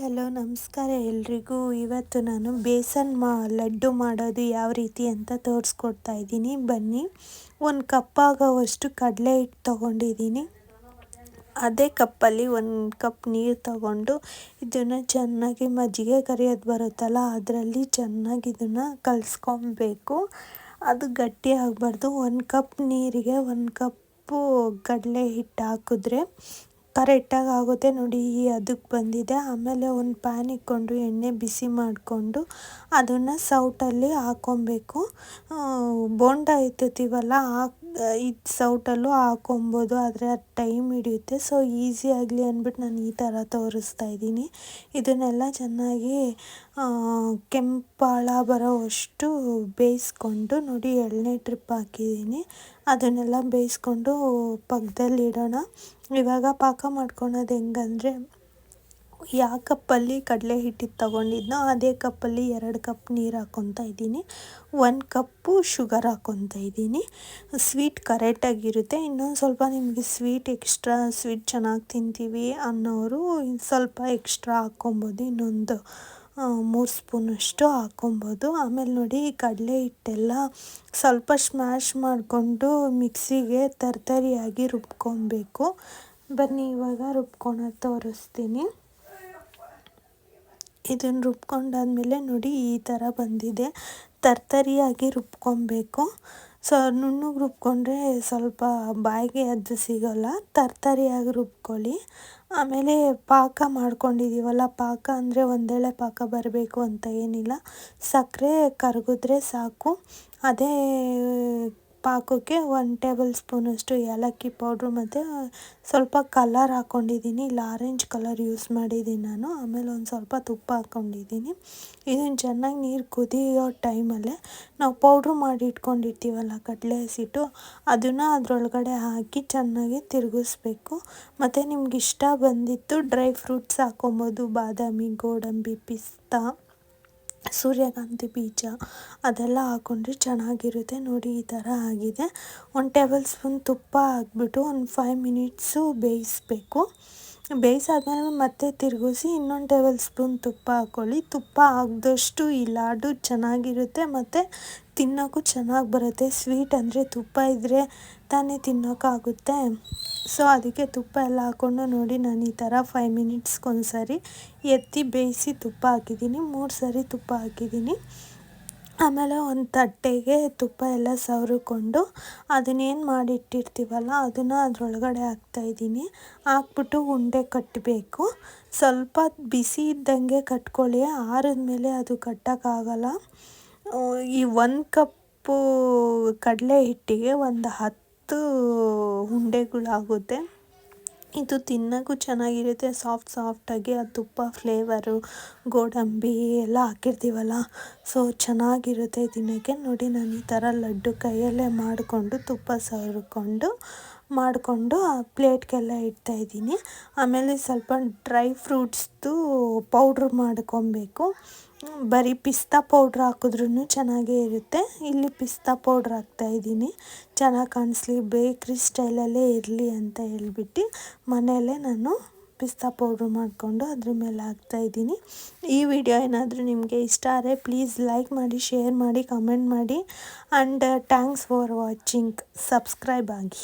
Hello ನಮಸ್ಕಾರ ಎಲ್ರಿಗೂ. ಇವತ್ತು ನಾನು ಬೇಸನ್ ಲಡ್ಡು ಮಾಡೋದು ಯಾವ ರೀತಿ ಅಂತ ತೋರಿಸ್ಕೊಡ್ತಾ ಇದ್ದೀನಿ. ಬನ್ನಿ. 1 ಕಪ್ ಆಗೋವಷ್ಟು ಕಡಲೆ ಹಿಟ್ಟು ತೊಗೊಂಡಿದ್ದೀನಿ. ಅದೇ ಕಪ್ಪಲ್ಲಿ 1 ಕಪ್ ನೀರು ತಗೊಂಡು ಇದನ್ನು ಚೆನ್ನಾಗಿ ಮಜ್ಜಿಗೆ ಕರಿಯೋದು ಬರುತ್ತಲ್ಲ ಅದರಲ್ಲಿ ಚೆನ್ನಾಗಿ ಇದನ್ನು ಕಲಿಸ್ಕೊಬೇಕು. ಅದು ಗಟ್ಟಿ ಆಗಬಾರ್ದು. 1 ಕಪ್ ನೀರಿಗೆ 1 ಕಪ್ಪು ಕಡಲೆ ಹಿಟ್ಟು ಹಾಕಿದ್ರೆ ಕರೆಕ್ಟಾಗಿ ಆಗುತ್ತೆ ನೋಡಿ. ಅದಕ್ಕೆ ಬಂದಿದೆ. ಆಮೇಲೆ ಒಂದು ಪ್ಯಾನ್ ಇಟ್ಕೊಂಡು ಎಣ್ಣೆ ಬಿಸಿ ಮಾಡಿಕೊಂಡು ಅದನ್ನು ಸೌಟಲ್ಲಿ ಹಾಕ್ಕೊಬೇಕು. ಬೋಂಡ ಎತ್ತುತ್ತೀವಲ್ಲ ಇದು ಸೌಟಲ್ಲೂ ಹಾಕ್ಕೊಬೋದು, ಆದರೆ ಅದು ಟೈಮ್ ಹಿಡಿಯುತ್ತೆ. ಸೊ ಈಸಿ ಆಗಲಿ ಅಂದ್ಬಿಟ್ಟು ನಾನು ಈ ಥರ ತೋರಿಸ್ತಾ ಇದ್ದೀನಿ. ಇದನ್ನೆಲ್ಲ ಚೆನ್ನಾಗಿ ಕೆಂಪಾಳ ಬರೋವಷ್ಟು ಬೇಯಿಸ್ಕೊಂಡು ನೋಡಿ, ಎಣ್ಣೆ ಟ್ರಿಪ್ ಹಾಕಿದ್ದೀನಿ. ಅದನ್ನೆಲ್ಲ ಬೇಯಿಸ್ಕೊಂಡು ಪಕ್ಕದಲ್ಲಿ ಇಡೋಣ. ಇವಾಗ ಪಾಕ ಮಾಡ್ಕೊಳೋದು ಹೆಂಗಂದರೆ, ಯಾವ ಕಪ್ಪಲ್ಲಿ ಕಡಲೆ ಹಿಟ್ಟಿದ್ದು ತೊಗೊಂಡಿದ್ನೋ ಅದೇ ಕಪ್ಪಲ್ಲಿ 2 ಕಪ್ ನೀರು ಹಾಕ್ಕೊತಾ ಇದ್ದೀನಿ. 1 ಕಪ್ಪು ಶುಗರ್ ಹಾಕ್ಕೊತಾ ಇದ್ದೀನಿ. ಸ್ವೀಟ್ ಕರೆಕ್ಟಾಗಿರುತ್ತೆ. ಇನ್ನೊಂದು ಸ್ವಲ್ಪ ನಿಮಗೆ ಎಕ್ಸ್ಟ್ರಾ ಸ್ವೀಟ್ ಚೆನ್ನಾಗಿ ತಿಂತೀವಿ ಅನ್ನೋರು ಸ್ವಲ್ಪ ಎಕ್ಸ್ಟ್ರಾ ಹಾಕ್ಕೊಬೋದು. ಇನ್ನೊಂದು 3 ಸ್ಪೂನಷ್ಟು ಹಾಕ್ಕೊಬೋದು. ಆಮೇಲೆ ನೋಡಿ, ಕಡಲೆ ಹಿಟ್ಟೆಲ್ಲ ಸ್ವಲ್ಪ ಸ್ಮ್ಯಾಶ್ ಮಾಡಿಕೊಂಡು ಮಿಕ್ಸಿಗೆ ತರ್ತರಿಯಾಗಿ ರುಬ್ಕೊಬೇಕು. ಬನ್ನಿ ಇವಾಗ ರುಬ್ಕೊಳೋದು ತೋರಿಸ್ತೀನಿ. ಇದನ್ನು ರುಬ್ಕೊಂಡಾದ್ಮೇಲೆ ನೋಡಿ ಈ ಥರ ಬಂದಿದೆ. ತರ್ತರಿಯಾಗಿ ರುಬ್ಕೊಬೇಕು. ಸೊ ನುಣ್ಣಗೆ ರುಬ್ಕೊಂಡ್ರೆ ಸ್ವಲ್ಪ ಬಾಯಿಗೆ ಅದು ಸಿಗೋಲ್ಲ. ತರ್ತರಿಯಾಗಿ ರುಬ್ಕೊಳ್ಳಿ. ಆಮೇಲೆ ಪಾಕ ಮಾಡ್ಕೊಂಡಿದ್ದೀವಲ್ಲ, ಪಾಕ ಅಂದರೆ ಒಂದೇಳೆ ಪಾಕ ಬರಬೇಕು ಅಂತ ಏನಿಲ್ಲ. ಸಕ್ಕರೆ ಕರಗಿದ್ರೆ ಸಾಕು. ಅದೇ ಪಾಕಕ್ಕೆ 1 ಟೇಬಲ್ ಸ್ಪೂನಷ್ಟು ಏಲಕ್ಕಿ ಪೌಡ್ರು ಮತ್ತು ಸ್ವಲ್ಪ ಕಲರ್ ಹಾಕ್ಕೊಂಡಿದ್ದೀನಿ. ಇಲ್ಲ ಆರೆಂಜ್ ಕಲರ್ ಯೂಸ್ ಮಾಡಿದ್ದೀನಿ ನಾನು. ಆಮೇಲೆ ಒಂದು ಸ್ವಲ್ಪ ತುಪ್ಪ ಹಾಕ್ಕೊಂಡಿದ್ದೀನಿ. ಇದನ್ನು ಚೆನ್ನಾಗಿ ನೀರು ಕುದಿಯೋ ಟೈಮಲ್ಲೇ ನಾವು ಪೌಡ್ರು ಮಾಡಿ ಇಟ್ಕೊಂಡಿರ್ತೀವಲ್ಲ ಕಡಲೆ ಹಸಿಟ್ಟು, ಅದನ್ನು ಅದರೊಳಗಡೆ ಹಾಕಿ ಚೆನ್ನಾಗಿ ತಿರುಗಿಸ್ಬೇಕು. ಮತ್ತು ನಿಮ್ಗೆ ಇಷ್ಟ ಬಂದಿತ್ತು ಡ್ರೈ ಫ್ರೂಟ್ಸ್ ಹಾಕ್ಕೊಬೋದು. ಬಾದಾಮಿ, ಗೋಡಂಬಿ, ಪಿಸ್ತಾ, ಸೂರ್ಯಕಾಂತಿ ಬೀಜ ಅದೆಲ್ಲ ಹಾಕ್ಕೊಂಡ್ರೆ ಚೆನ್ನಾಗಿರುತ್ತೆ. ನೋಡಿ ಈ ಥರ ಆಗಿದೆ. 1 ಟೇಬಲ್ ಸ್ಪೂನ್ ತುಪ್ಪ ಹಾಕ್ಬಿಟ್ಟು ಒಂದು 5 ಮಿನಿಟ್ಸು ಬೇಯಿಸ್ಬೇಕು. ಬೇಯಿಸಾದ್ಮೇಲೆ ಮತ್ತೆ ತಿರುಗಿಸಿ ಇನ್ನೊಂದು ಟೇಬಲ್ ಸ್ಪೂನ್ ತುಪ್ಪ ಹಾಕ್ಕೊಳ್ಳಿ. ತುಪ್ಪ ಹಾಕಿದಷ್ಟು ಈ ಲಾಡು ಚೆನ್ನಾಗಿರುತ್ತೆ ಮತ್ತು ತಿನ್ನೋಕ್ಕೂ ಚೆನ್ನಾಗಿ ಬರುತ್ತೆ. ಸ್ವೀಟ್ ಅಂದರೆ ತುಪ್ಪ ಇದ್ದರೆ ತಾನೇ ತಿನ್ನೋಕ್ಕಾಗುತ್ತೆ. ಸೊ ಅದಕ್ಕೆ ತುಪ್ಪ ಎಲ್ಲ ಹಾಕ್ಕೊಂಡು ನೋಡಿ, ನಾನು ಈ ಥರ 5 ಮಿನಿಟ್ಸ್ಗೊಂದು ಸರಿ ಎತ್ತಿ ಬೇಯಿಸಿ ತುಪ್ಪ ಹಾಕಿದ್ದೀನಿ. 3 ಸರಿ ತುಪ್ಪ ಹಾಕಿದ್ದೀನಿ. ಆಮೇಲೆ ಒಂದು ತಟ್ಟೆಗೆ ತುಪ್ಪ ಎಲ್ಲ ಸವರಿಕೊಂಡು ಅದನ್ನೇನು ಮಾಡಿಟ್ಟಿರ್ತೀವಲ್ಲ ಅದನ್ನು ಅದರೊಳಗಡೆ ಹಾಕ್ತಾಯಿದ್ದೀನಿ. ಹಾಕ್ಬಿಟ್ಟು ಉಂಡೆ ಕಟ್ಟಬೇಕು. ಸ್ವಲ್ಪ ಬಿಸಿ ಇದ್ದಂಗೆ ಕಟ್ಕೊಳ್ಳಿ. ಆರಿದ್ಮೇಲೆ ಅದು ಕಟ್ಟೋಕ್ಕಾಗಲ್ಲ. ಈ 1 ಕಪ್ಪು ಕಡಲೆ ಹಿಟ್ಟಿಗೆ ಒಂದು 10 ಉಂಡೆಗಳಾಗುತ್ತೆ. ಇದು ತಿನ್ನೋಕ್ಕೂ ಚೆನ್ನಾಗಿರುತ್ತೆ. ಸಾಫ್ಟಾಗಿ ಆ ತುಪ್ಪ ಫ್ಲೇವರು, ಗೋಡಂಬಿ ಎಲ್ಲ ಹಾಕಿರ್ತೀವಲ್ಲ, ಸೊ ಚೆನ್ನಾಗಿರುತ್ತೆ ತಿನ್ನೋಕ್ಕೆ. ನೋಡಿ, ನಾನು ಈ ಥರ ಲಡ್ಡು ಕೈಯಲ್ಲೇ ಮಾಡಿಕೊಂಡು ತುಪ್ಪ ಮಾಡಿಕೊಂಡು ಆ ಪ್ಲೇಟ್ಗೆಲ್ಲ ಇಡ್ತಾಯಿದ್ದೀನಿ. ಆಮೇಲೆ ಸ್ವಲ್ಪ ಡ್ರೈ ಫ್ರೂಟ್ಸ್ದು ಪೌಡ್ರ್ ಮಾಡ್ಕೊಬೇಕು. ಬರೀ ಪಿಸ್ತಾ ಪೌಡ್ರ್ ಹಾಕಿದ್ರೂ ಚೆನ್ನಾಗೇ ಇರುತ್ತೆ. ಇಲ್ಲಿ ಪಿಸ್ತಾ ಪೌಡ್ರ್ ಹಾಕ್ತಾಯಿದ್ದೀನಿ. ಚೆನ್ನಾಗಿ ಕಾಣಿಸ್ಲಿ, ಬೇಕ್ರಿ ಸ್ಟೈಲಲ್ಲೇ ಇರಲಿ ಅಂತ ಹೇಳ್ಬಿಟ್ಟು ಮನೆಯಲ್ಲೇ ನಾನು ಪಿಸ್ತಾ ಪೌಡ್ರ್ ಮಾಡಿಕೊಂಡು ಅದ್ರ ಮೇಲೆ ಹಾಕ್ತಾಯಿದ್ದೀನಿ. ಈ ವಿಡಿಯೋ ಏನಾದರೂ ನಿಮಗೆ ಇಷ್ಟ ಆದರೆ ಪ್ಲೀಸ್ ಲೈಕ್ ಮಾಡಿ, ಶೇರ್ ಮಾಡಿ, ಕಮೆಂಟ್ ಮಾಡಿ. And thanks for watching. Subscribe ಆಗಿ.